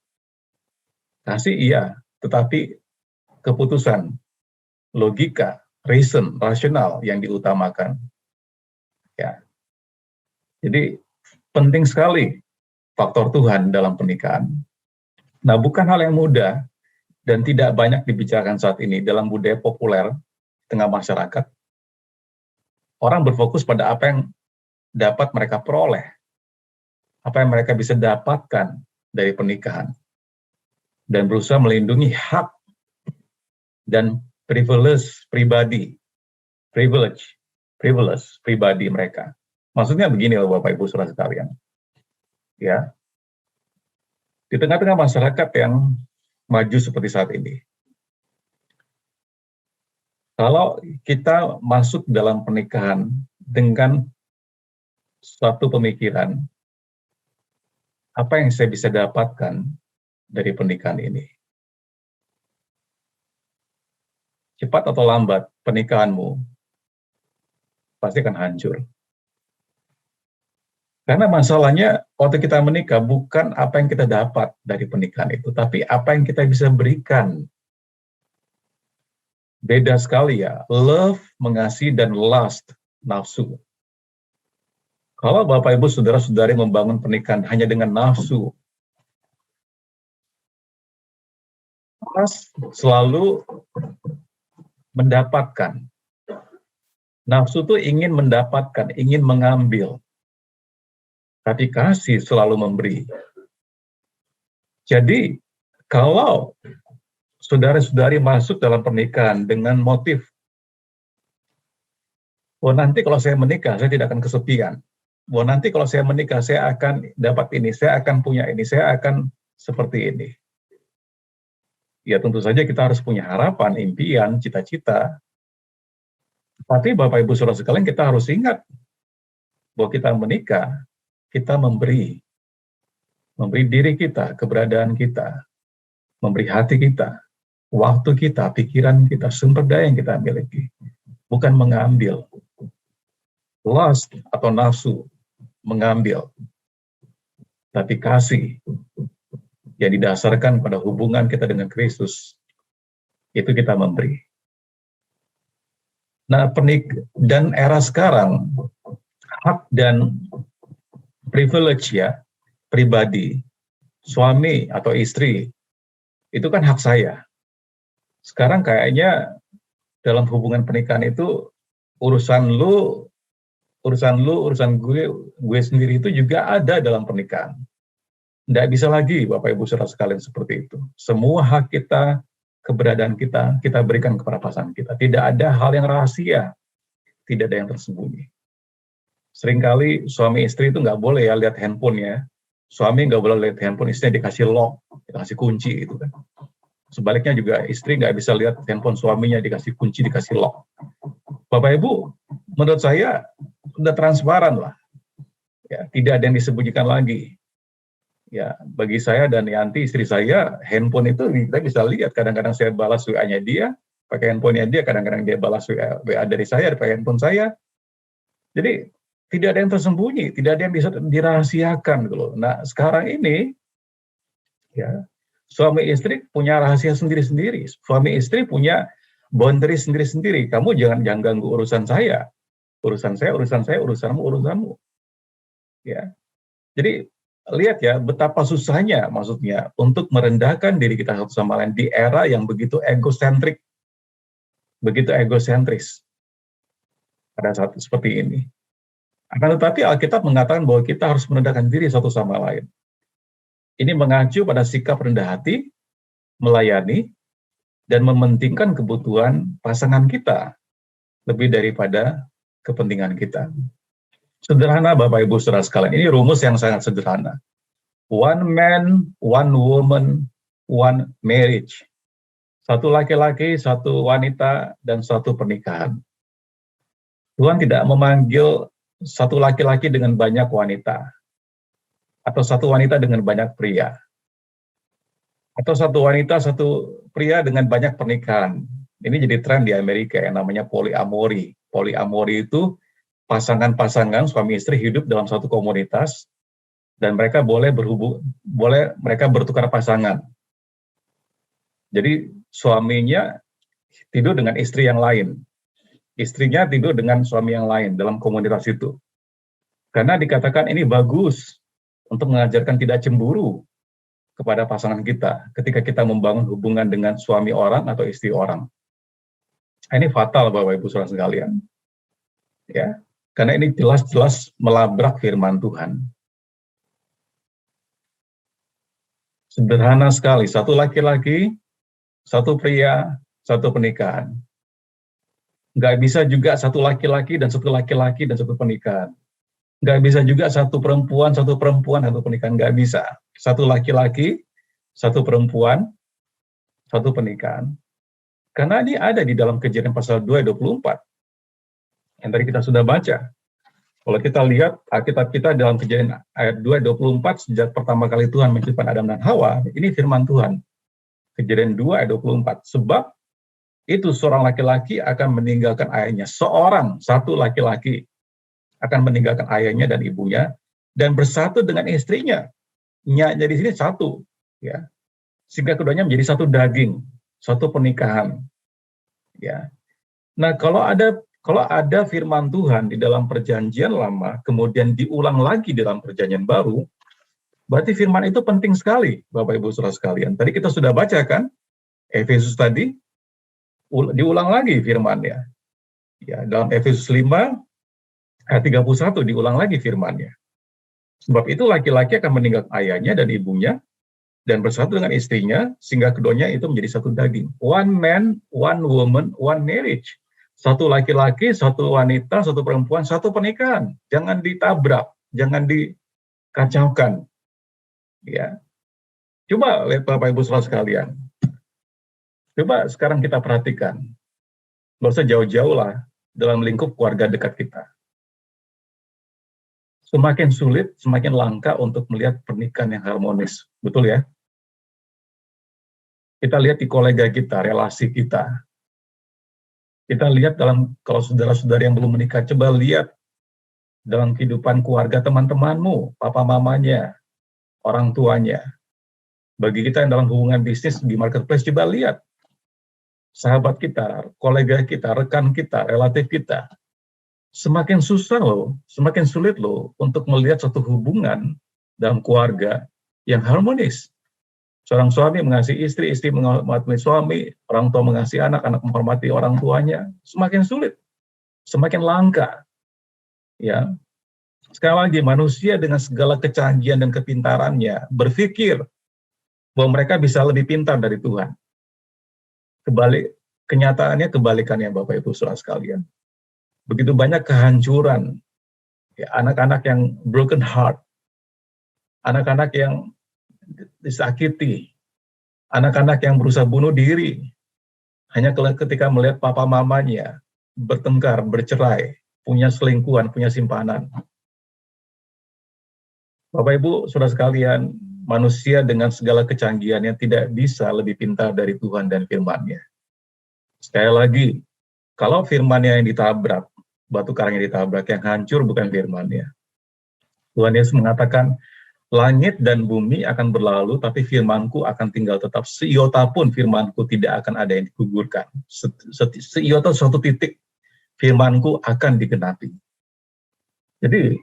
kasih iya, tetapi keputusan, logika, reason, rasional yang diutamakan. Ya, jadi penting sekali faktor Tuhan dalam pernikahan. Nah, bukan hal yang mudah dan tidak banyak dibicarakan saat ini dalam budaya populer tengah masyarakat. Orang berfokus pada apa yang dapat mereka peroleh, apa yang mereka bisa dapatkan dari pernikahan, dan berusaha melindungi hak dan privilege pribadi mereka. Maksudnya begini loh Bapak Ibu saudara sekalian. Ya. Di tengah-tengah masyarakat yang maju seperti saat ini, kalau kita masuk dalam pernikahan dengan suatu pemikiran, apa yang saya bisa dapatkan dari pernikahan ini? Cepat atau lambat, pernikahanmu pasti akan hancur. Karena masalahnya, waktu kita menikah, bukan apa yang kita dapat dari pernikahan itu, tapi apa yang kita bisa berikan. Beda sekali ya, love, mengasihi, dan lust, nafsu. Kalau Bapak Ibu saudara-saudari membangun pernikahan hanya dengan nafsu, selalu mendapatkan. Nafsu itu ingin mendapatkan, ingin mengambil. Tapi kasih selalu memberi. Jadi, kalau saudara-saudari masuk dalam pernikahan dengan motif, oh nanti kalau saya menikah, saya tidak akan kesepian. Oh nanti kalau saya menikah, saya akan dapat ini, saya akan punya ini, saya akan seperti ini. Ya tentu saja kita harus punya harapan, impian, cita-cita. Tapi Bapak Ibu Saudara sekalian, kita harus ingat bahwa kita menikah, kita memberi diri kita, keberadaan kita, memberi hati kita, waktu kita, pikiran kita, sumber daya yang kita miliki, bukan mengambil. Lust atau nafsu mengambil, tapi kasih yang didasarkan pada hubungan kita dengan Kristus, itu kita memberi. Nah, dan era sekarang, hak dan privilege ya, pribadi, suami atau istri, itu kan hak saya. Sekarang kayaknya dalam hubungan pernikahan itu urusan gue sendiri itu juga ada dalam pernikahan. Tidak bisa lagi Bapak Ibu Saudara sekalian seperti itu. Semua hak kita, keberadaan kita, kita berikan kepada pasangan kita. Tidak ada hal yang rahasia, tidak ada yang tersembunyi. Seringkali suami istri itu nggak boleh ya lihat handphonenya. Suami nggak boleh lihat handphone, istrinya dikasih lock, dikasih kunci gitu kan. Sebaliknya juga istri nggak bisa lihat handphone suaminya, dikasih kunci, dikasih lock. Bapak Ibu, menurut saya sudah transparan lah. Ya, tidak ada yang disembunyikan lagi. Ya, bagi saya dan Yanti, istri saya, handphone itu kita bisa lihat. Kadang-kadang saya balas WA-nya dia, pakai handphonenya dia. Kadang-kadang dia balas WA dari saya, pakai handphone saya. Jadi tidak ada yang tersembunyi, tidak ada yang bisa dirahasiakan gitu loh. Nah, sekarang ini ya, suami istri punya rahasia sendiri-sendiri. Suami istri punya boundary sendiri-sendiri. Kamu jangan ganggu urusan saya. Urusan saya, urusan saya, urusanmu, urusanmu. Ya. Jadi lihat ya betapa susahnya maksudnya untuk merendahkan diri kita satu sama lain di era yang begitu egosentrik, begitu egosentris pada saat seperti ini. Akan tetapi Alkitab mengatakan bahwa kita harus merendahkan diri satu sama lain. Ini mengacu pada sikap rendah hati, melayani, dan mementingkan kebutuhan pasangan kita lebih daripada kepentingan kita. Sederhana Bapak Ibu Saudara sekalian, ini rumus yang sangat sederhana. One man, one woman, one marriage. Satu laki-laki, satu wanita, dan satu pernikahan. Tuhan tidak memanggil satu laki-laki dengan banyak wanita, atau satu wanita dengan banyak pria, atau satu wanita, satu pria dengan banyak pernikahan. Ini jadi tren di Amerika yang namanya poliamori. Poliamori itu pasangan-pasangan suami istri hidup dalam satu komunitas dan mereka boleh mereka bertukar pasangan. Jadi suaminya tidur dengan istri yang lain, istrinya tidur dengan suami yang lain dalam komunitas itu. Karena dikatakan ini bagus untuk mengajarkan tidak cemburu kepada pasangan kita ketika kita membangun hubungan dengan suami orang atau istri orang. Ini fatal Bapak Ibu Saudara sekalian. Ya, karena ini jelas-jelas melabrak firman Tuhan. Sederhana sekali, satu laki-laki, satu pria, satu pernikahan. Nggak bisa juga satu laki-laki dan satu laki-laki dan satu pernikahan. Nggak bisa juga satu perempuan, satu pernikahan. Nggak bisa. Satu laki-laki, satu perempuan, satu pernikahan. Karena ini ada di dalam Kejadian pasal 2 ayat 24. Yang tadi kita sudah baca. Kalau kita lihat Alkitab kita dalam Kejadian ayat 2 ayat 24, sejak pertama kali Tuhan menciptakan Adam dan Hawa, ini firman Tuhan. Kejadian 2 ayat 24. Sebab itu seorang laki-laki akan meninggalkan ayahnya. Satu laki-laki akan meninggalkan ayahnya dan ibunya dan bersatu dengan istrinya. Nya-nya di sini satu, ya. Sehingga keduanya menjadi satu daging, satu pernikahan. Ya. Nah, kalau ada firman Tuhan di dalam perjanjian lama kemudian diulang lagi dalam perjanjian baru, berarti firman itu penting sekali, Bapak Ibu Saudara sekalian. Tadi kita sudah bacakan Efesus tadi, diulang lagi firman-Nya. Ya, dalam Efesus 5 ayat 31 diulang lagi firman-Nya. Sebab itu laki-laki akan meninggalkan ayahnya dan ibunya dan bersatu dengan istrinya sehingga keduanya itu menjadi satu daging. One man, one woman, one marriage. Satu laki-laki, satu wanita, satu perempuan, satu pernikahan. Jangan ditabrak, jangan dikacaukan. Ya. Coba lihat Bapak Ibu Saudara sekalian. Coba sekarang kita perhatikan. Nggak usah jauh-jauh lah dalam lingkup keluarga dekat kita. Semakin sulit, semakin langka untuk melihat pernikahan yang harmonis. Betul ya? Kita lihat di kolega kita, relasi kita. Kita lihat kalau saudara-saudari yang belum menikah, coba lihat dalam kehidupan keluarga teman-temanmu, papa mamanya, orang tuanya. Bagi kita yang dalam hubungan bisnis di marketplace, coba lihat sahabat kita, kolega kita, rekan kita, relatif kita. Semakin susah loh, semakin sulit loh untuk melihat suatu hubungan dalam keluarga yang harmonis. Seorang suami mengasihi istri, istri menghormati suami, orang tua mengasihi anak, anak menghormati orang tuanya. Semakin sulit, semakin langka. Ya, sekali lagi manusia dengan segala kecanggihan dan kepintarannya berpikir bahwa mereka bisa lebih pintar dari Tuhan. Kenyataannya kebalikannya Bapak Ibu Saudara sekalian. Begitu banyak kehancuran, ya, anak-anak yang broken heart, anak-anak yang disakiti, anak-anak yang berusaha bunuh diri, hanya ketika melihat papa mamanya bertengkar, bercerai, punya selingkuhan, punya simpanan. Bapak Ibu, Saudara sekalian, manusia dengan segala kecanggihannya tidak bisa lebih pintar dari Tuhan dan firman-Nya. Sekali lagi, kalau firman-Nya yang ditabrak, batu karang yang ditabrak, yang hancur bukan firman-Nya. Tuhan Yesus mengatakan, langit dan bumi akan berlalu, tapi firman-Ku akan tinggal tetap. Seiota pun firman-Ku tidak akan ada yang digugurkan. Seiota suatu titik, firman-Ku akan digenapi. Jadi,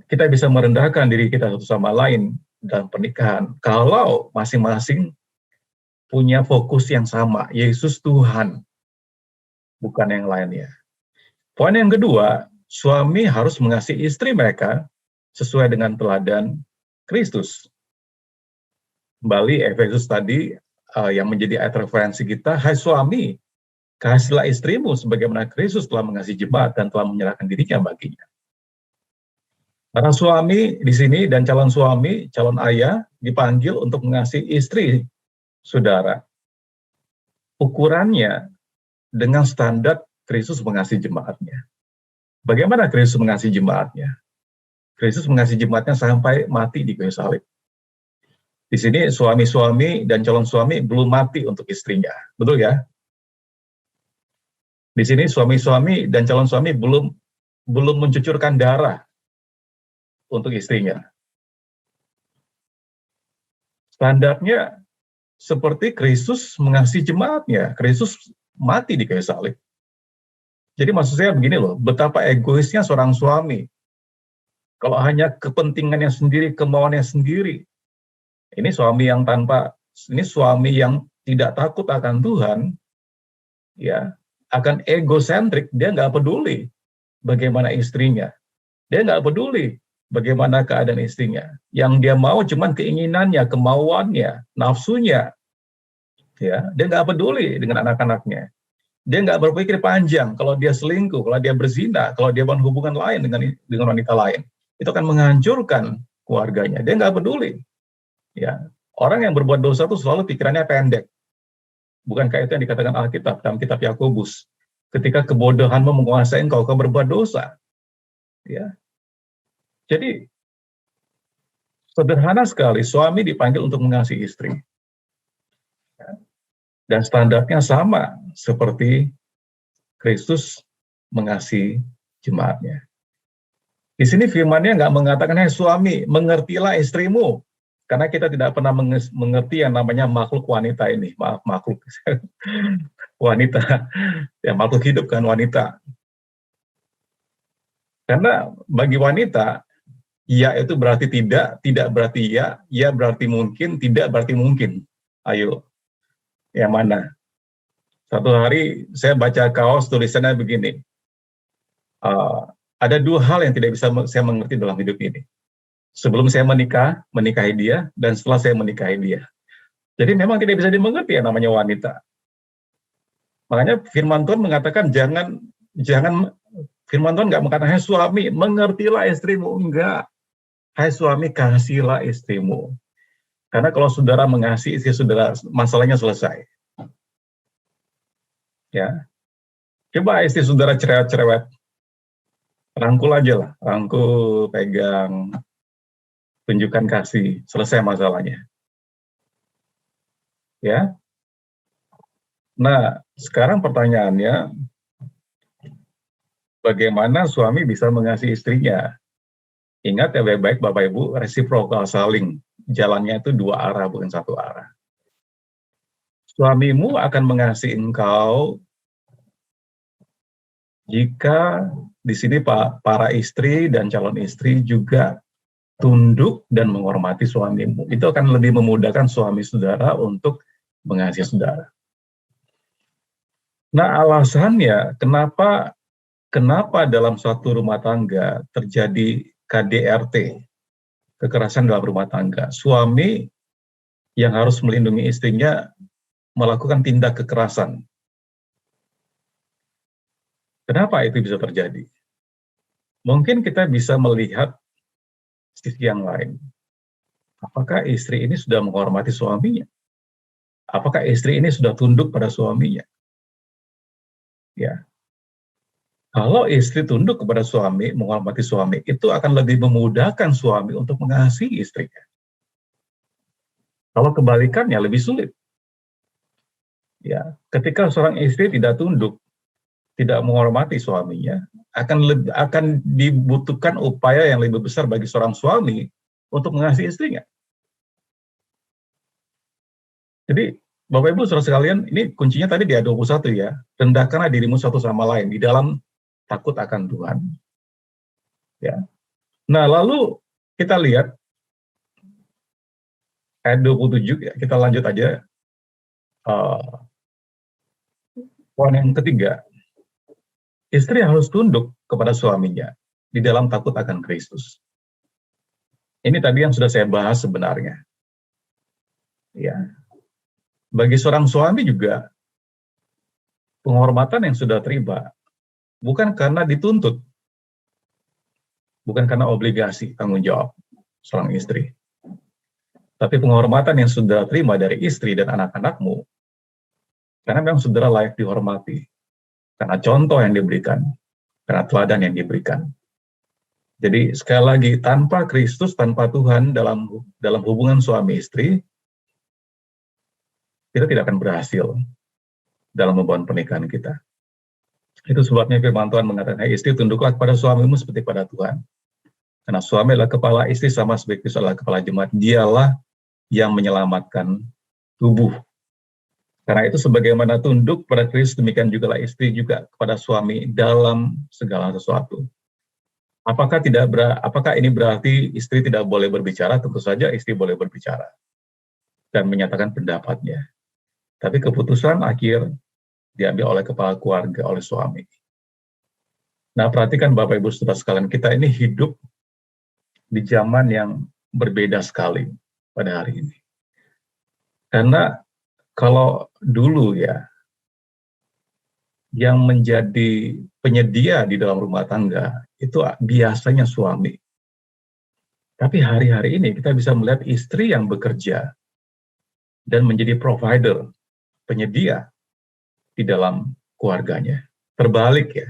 kita bisa merendahkan diri kita satu sama lain dalam pernikahan. Kalau masing-masing punya fokus yang sama, Yesus Tuhan, bukan yang lainnya. Poin yang kedua, suami harus mengasihi istri mereka sesuai dengan teladan Kristus. Kembali Efesus tadi yang menjadi ayat referensi kita, hai suami, kasihilah istrimu sebagaimana Kristus telah mengasihi jemaat dan telah menyerahkan dirinya baginya. Para suami di sini dan calon suami, calon ayah dipanggil untuk mengasihi istri saudara. Ukurannya dengan standar Kristus mengasihi jemaatnya. Bagaimana Kristus mengasihi jemaatnya? Kristus mengasihi jemaatnya sampai mati di kayu salib. Di sini suami-suami dan calon suami belum mati untuk istrinya, betul ya? Di sini suami-suami dan calon suami belum mencucurkan darah untuk istrinya. Standarnya seperti Kristus mengasihi jemaatnya. Kristus mati di kayu salib. Jadi maksud saya begini loh, betapa egoisnya seorang suami. Kalau hanya kepentingannya sendiri, kemauannya sendiri. Ini suami yang tidak takut akan Tuhan, ya, akan egosentrik, dia nggak peduli bagaimana istrinya. Dia nggak peduli bagaimana keadaan istrinya. Yang dia mau cuman keinginannya, kemauannya, nafsunya. Ya, dia nggak peduli dengan anak-anaknya. Dia nggak berpikir panjang kalau dia selingkuh, kalau dia berzina, kalau dia berhubungan lain dengan wanita lain. Itu akan menghancurkan keluarganya. Dia nggak peduli. Ya, orang yang berbuat dosa itu selalu pikirannya pendek. Bukankah itu yang dikatakan Alkitab dalam kitab Yakobus? Ketika kebodohanmu menguasai engkau berbuat dosa. Ya. Jadi sederhana sekali, suami dipanggil untuk mengasihi istri. Ya. Dan standarnya sama seperti Kristus mengasihi jemaatnya. Di sini firman-Nya nggak mengatakan, hai suami, mengertilah istrimu. Karena kita tidak pernah mengerti yang namanya makhluk wanita ini. Maaf, makhluk. Wanita. Ya, makhluk hidup kan wanita. Karena bagi wanita, ya itu berarti tidak berarti ya berarti mungkin, tidak berarti mungkin. Ayo, yang mana? Satu hari saya baca kaos tulisannya begini. Ada dua hal yang tidak bisa saya mengerti dalam hidup ini. Sebelum saya menikahi dia, dan setelah saya menikahi dia. Jadi memang tidak bisa dimengerti yang namanya wanita. Makanya firman Tuhan mengatakan jangan firman Tuhan nggak mengatakan, hai suami, mengertilah istrimu. Enggak. Hai suami, kasihilah istrimu. Karena kalau saudara mengasihi istri saudara, masalahnya selesai. Ya. Coba istri saudara cerewet-cerewet. Rangkul aja lah. Rangkul, pegang, tunjukkan kasih, selesai masalahnya. Ya. Nah, sekarang pertanyaannya, bagaimana suami bisa mengasihi istrinya? Ingat ya baik-baik Bapak Ibu, reciprocal saling. Jalannya itu dua arah, bukan satu arah. Suamimu akan mengasihi engkau jika di sini para istri dan calon istri juga tunduk dan menghormati suamimu. Itu akan lebih memudahkan suami saudara untuk mengasihi saudara. Nah, alasannya kenapa dalam suatu rumah tangga terjadi KDRT, kekerasan dalam rumah tangga. Suami yang harus melindungi istrinya melakukan tindak kekerasan. Kenapa itu bisa terjadi? Mungkin kita bisa melihat sisi yang lain. Apakah istri ini sudah menghormati suaminya? Apakah istri ini sudah tunduk pada suaminya? Ya. Kalau istri tunduk kepada suami, menghormati suami, itu akan lebih memudahkan suami untuk mengasihi istrinya. Kalau kebalikannya lebih sulit. Ya, ketika seorang istri tidak tunduk, tidak menghormati suaminya, akan dibutuhkan upaya yang lebih besar bagi seorang suami untuk mengasihi istrinya. Jadi, Bapak Ibu saudara sekalian, ini kuncinya tadi di ayat 21 ya, rendahkanlah dirimu satu sama lain di dalam takut akan Tuhan. Ya. Nah, lalu kita lihat ayat 27 ya, kita lanjut aja. Poin yang ketiga, istri harus tunduk kepada suaminya di dalam takut akan Kristus. Ini tadi yang sudah saya bahas sebenarnya. Ya. Bagi seorang suami juga, penghormatan yang sudah terima, bukan karena dituntut, bukan karena obligasi tanggung jawab seorang istri. Tapi penghormatan yang sudah terima dari istri dan anak-anakmu, karena memang saudara layak dihormati, karena contoh yang diberikan, karena teladan yang diberikan. Jadi sekali lagi, tanpa Kristus, tanpa Tuhan dalam hubungan suami istri, kita tidak akan berhasil dalam membangun pernikahan kita. Itu sebabnya firman Tuhan mengatakan, "Hai istri, tunduklah kepada suamimu seperti pada Tuhan." Karena suami adalah kepala, istri sama seperti Kristus adalah kepala jemaat. Dialah yang menyelamatkan tubuh. Karena itu sebagaimana tunduk pada Kristus, demikian juga istri juga kepada suami dalam segala sesuatu. Apakah ini berarti istri tidak boleh berbicara? Tentu saja istri boleh berbicara dan menyatakan pendapatnya. Tapi keputusan akhir diambil oleh kepala keluarga, oleh suami. Nah, perhatikan Bapak Ibu Saudara sekalian, kita ini hidup di zaman yang berbeda sekali pada hari ini. Karena kalau dulu ya, yang menjadi penyedia di dalam rumah tangga itu biasanya suami. Tapi hari-hari ini kita bisa melihat istri yang bekerja dan menjadi provider, penyedia di dalam keluarganya. Terbalik ya.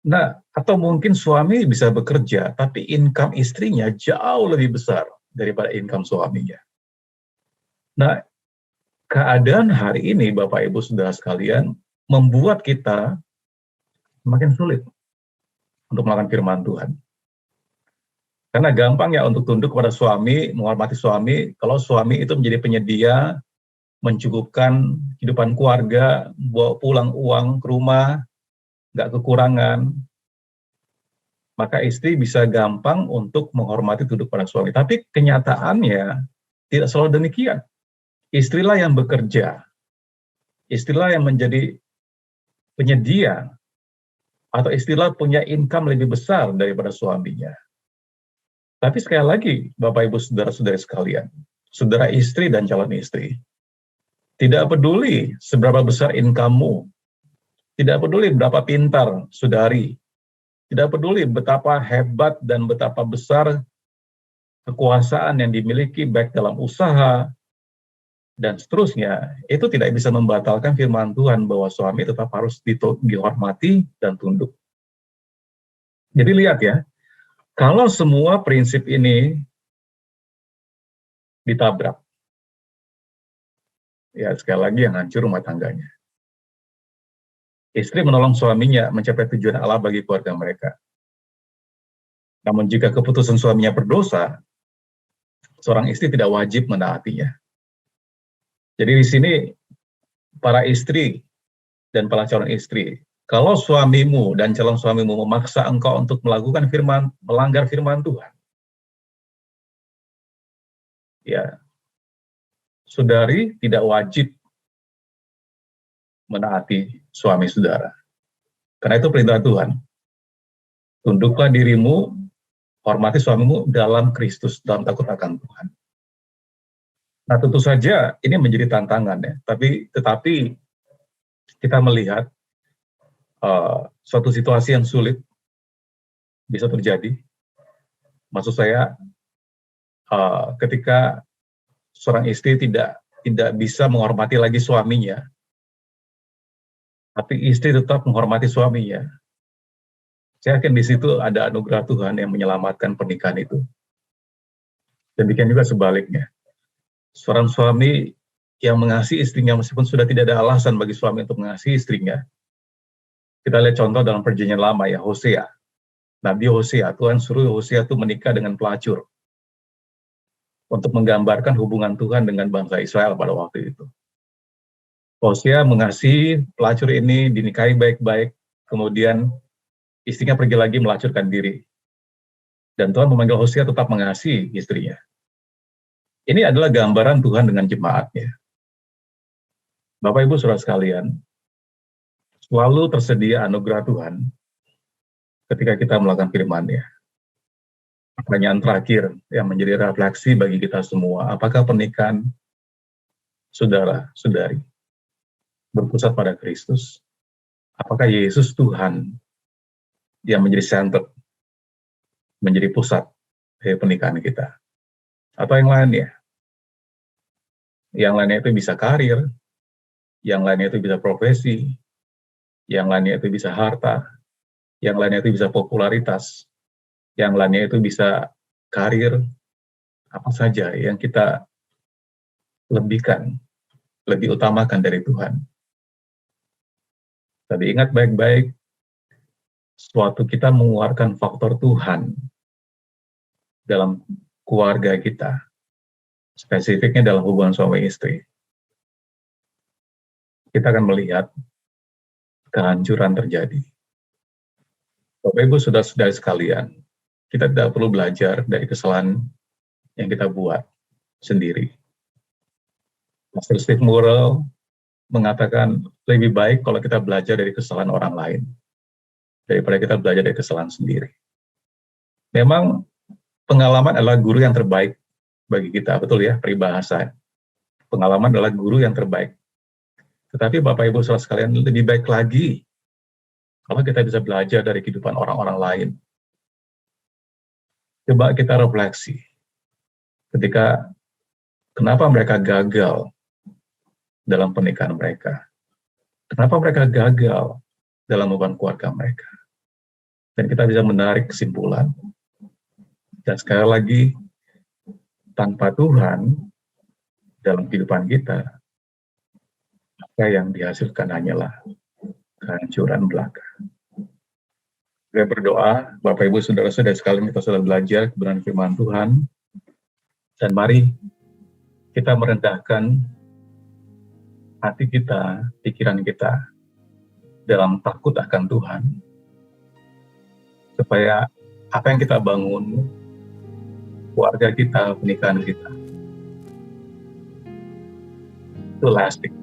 Nah, atau mungkin suami bisa bekerja, tapi income istrinya jauh lebih besar daripada income suaminya. Nah, keadaan hari ini, Bapak Ibu Saudara sekalian, membuat kita semakin sulit untuk melakukan firman Tuhan. Karena gampang ya untuk tunduk kepada suami, menghormati suami, kalau suami itu menjadi penyedia, mencukupkan kehidupan keluarga, bawa pulang uang ke rumah, nggak kekurangan, maka istri bisa gampang untuk menghormati tunduk pada suami. Tapi kenyataannya tidak selalu demikian. Istrilah yang bekerja, istrilah yang menjadi penyedia, atau istrilah punya income lebih besar daripada suaminya. Tapi sekali lagi, Bapak Ibu Saudara-saudari sekalian, saudara istri dan calon istri, tidak peduli seberapa besar income-mu, tidak peduli berapa pintar saudari, tidak peduli betapa hebat dan betapa besar kekuasaan yang dimiliki baik dalam usaha, dan seterusnya, itu tidak bisa membatalkan firman Tuhan bahwa suami tetap harus dihormati dan tunduk. Jadi lihat ya, kalau semua prinsip ini ditabrak, ya sekali lagi yang hancur rumah tangganya. Istri menolong suaminya mencapai tujuan Allah bagi keluarga mereka. Namun jika keputusan suaminya berdosa, seorang istri tidak wajib menaatinya. Jadi di sini para istri dan para calon istri, kalau suamimu dan calon suamimu memaksa engkau untuk melanggar firman Tuhan, ya, saudari tidak wajib menaati suami saudara. Karena itu perintah Tuhan. Tunduklah dirimu, hormati suamimu dalam Kristus, dalam takut akan Tuhan. Nah, tentu saja ini menjadi tantangan ya. Tetapi kita melihat suatu situasi yang sulit bisa terjadi. Maksud saya, ketika seorang istri tidak bisa menghormati lagi suaminya, tapi istri tetap menghormati suaminya, saya yakin di situ ada anugerah Tuhan yang menyelamatkan pernikahan itu. Demikian juga sebaliknya. Seorang suami yang mengasihi istrinya meskipun sudah tidak ada alasan bagi suami untuk mengasihi istrinya. Kita lihat contoh dalam perjanjian lama ya, Hosea. Nabi Hosea, Tuhan suruh Hosea itu menikah dengan pelacur untuk menggambarkan hubungan Tuhan dengan bangsa Israel pada waktu itu. Hosea mengasihi pelacur ini, dinikahi baik-baik, kemudian istrinya pergi lagi melacurkan diri. Dan Tuhan memanggil Hosea tetap mengasihi istrinya. Ini adalah gambaran Tuhan dengan jemaatnya. Bapak Ibu Saudara sekalian, selalu tersedia anugerah Tuhan ketika kita melakukan firman-Nya. Pertanyaan terakhir yang menjadi refleksi bagi kita semua, apakah pernikahan saudara-saudari berpusat pada Kristus? Apakah Yesus Tuhan yang menjadi center, menjadi pusat dari pernikahan kita? Atau yang lainnya? Yang lainnya itu bisa karir, yang lainnya itu bisa profesi, yang lainnya itu bisa harta, yang lainnya itu bisa popularitas, yang lainnya itu bisa karir, apa saja yang kita lebihkan, lebih utamakan dari Tuhan. Tapi ingat baik-baik, suatu kita mengeluarkan faktor Tuhan dalam keluarga kita, spesifiknya dalam hubungan suami istri, kita akan melihat kehancuran terjadi. Bapak Ibu saudara-saudari sekalian, kita tidak perlu belajar dari kesalahan yang kita buat sendiri. Pastor Steve Murrell mengatakan lebih baik kalau kita belajar dari kesalahan orang lain daripada kita belajar dari kesalahan sendiri. Memang pengalaman adalah guru yang terbaik bagi kita, betul ya, peribahasa. Pengalaman adalah guru yang terbaik. Tetapi Bapak Ibu saudara sekalian, lebih baik lagi kalau kita bisa belajar dari kehidupan orang-orang lain. Coba kita refleksi ketika kenapa mereka gagal dalam pernikahan mereka. Kenapa mereka gagal dalam hubungan keluarga mereka. Dan kita bisa menarik kesimpulan. Dan sekali lagi, tanpa Tuhan dalam kehidupan kita, maka yang dihasilkan hanyalah kehancuran belaka. Saya berdoa, Bapak Ibu Saudara-saudara sekalian, kita sudah belajar kebenaran firman Tuhan. Dan mari kita merendahkan hati kita, pikiran kita dalam takut akan Tuhan, supaya apa yang kita bangun, keluarga kita, pernikahan kita, itu lasting.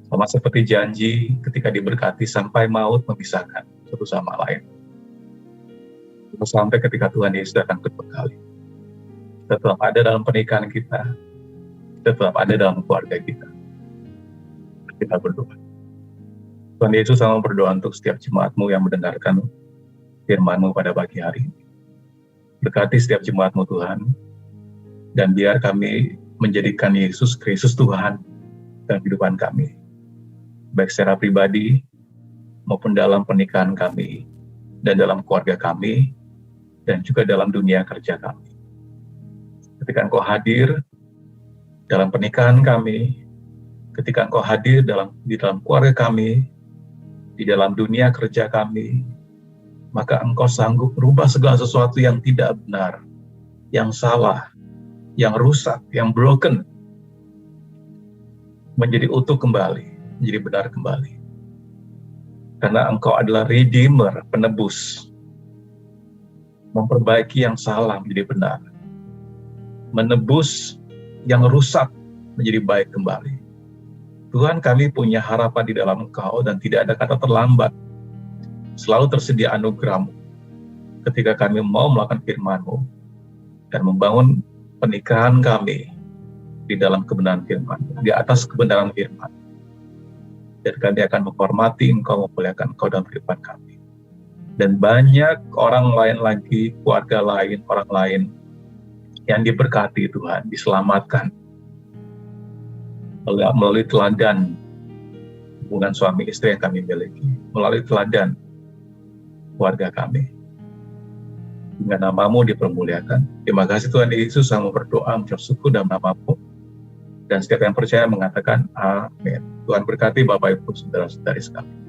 Sama seperti janji ketika diberkati sampai maut memisahkan satu sama lain. Sampai ketika Tuhan Yesus datang kedua kali. Kita tetap ada dalam pernikahan kita, kita tetap ada dalam keluarga kita. Kita berdoa. Tuhan Yesus sama berdoa untuk setiap jemaat-Mu yang mendengarkan firman-Mu pada pagi hari ini. Berkati setiap jemaat-Mu Tuhan, dan biar kami menjadikan Yesus Kristus Tuhan dalam kehidupan kami, baik secara pribadi maupun dalam pernikahan kami, dan dalam keluarga kami, dan juga dalam dunia kerja kami. Ketika Engkau hadir dalam pernikahan kami, ketika Engkau hadir di dalam keluarga kami, di dalam dunia kerja kami, maka Engkau sanggup merubah segala sesuatu yang tidak benar, yang salah, yang rusak, yang broken, menjadi utuh kembali, menjadi benar kembali. Karena Engkau adalah Redeemer, penebus, memperbaiki yang salah menjadi benar, menebus yang rusak menjadi baik kembali. Tuhan, kami punya harapan di dalam Engkau dan tidak ada kata terlambat. Selalu tersedia anugerah-Mu ketika kami mau melakukan firman-Mu dan membangun pernikahan kami di dalam kebenaran firman, di atas kebenaran firman. Dan kami akan menghormati Engkau, memuliakan Engkau dalam kehidupan kami. Dan banyak orang lain lagi, keluarga lain, orang lain yang diberkati Tuhan, diselamatkan melalui teladan hubungan suami istri yang kami miliki, melalui teladan keluarga kami. Dengan nama-Mu dipermuliakan. Terima kasih Tuhan Yesus, saya berdoa, mengucap syukur dalam nama-Mu. Dan setiap yang percaya mengatakan amin. Tuhan berkati Bapak Ibu saudara-saudari sekalian.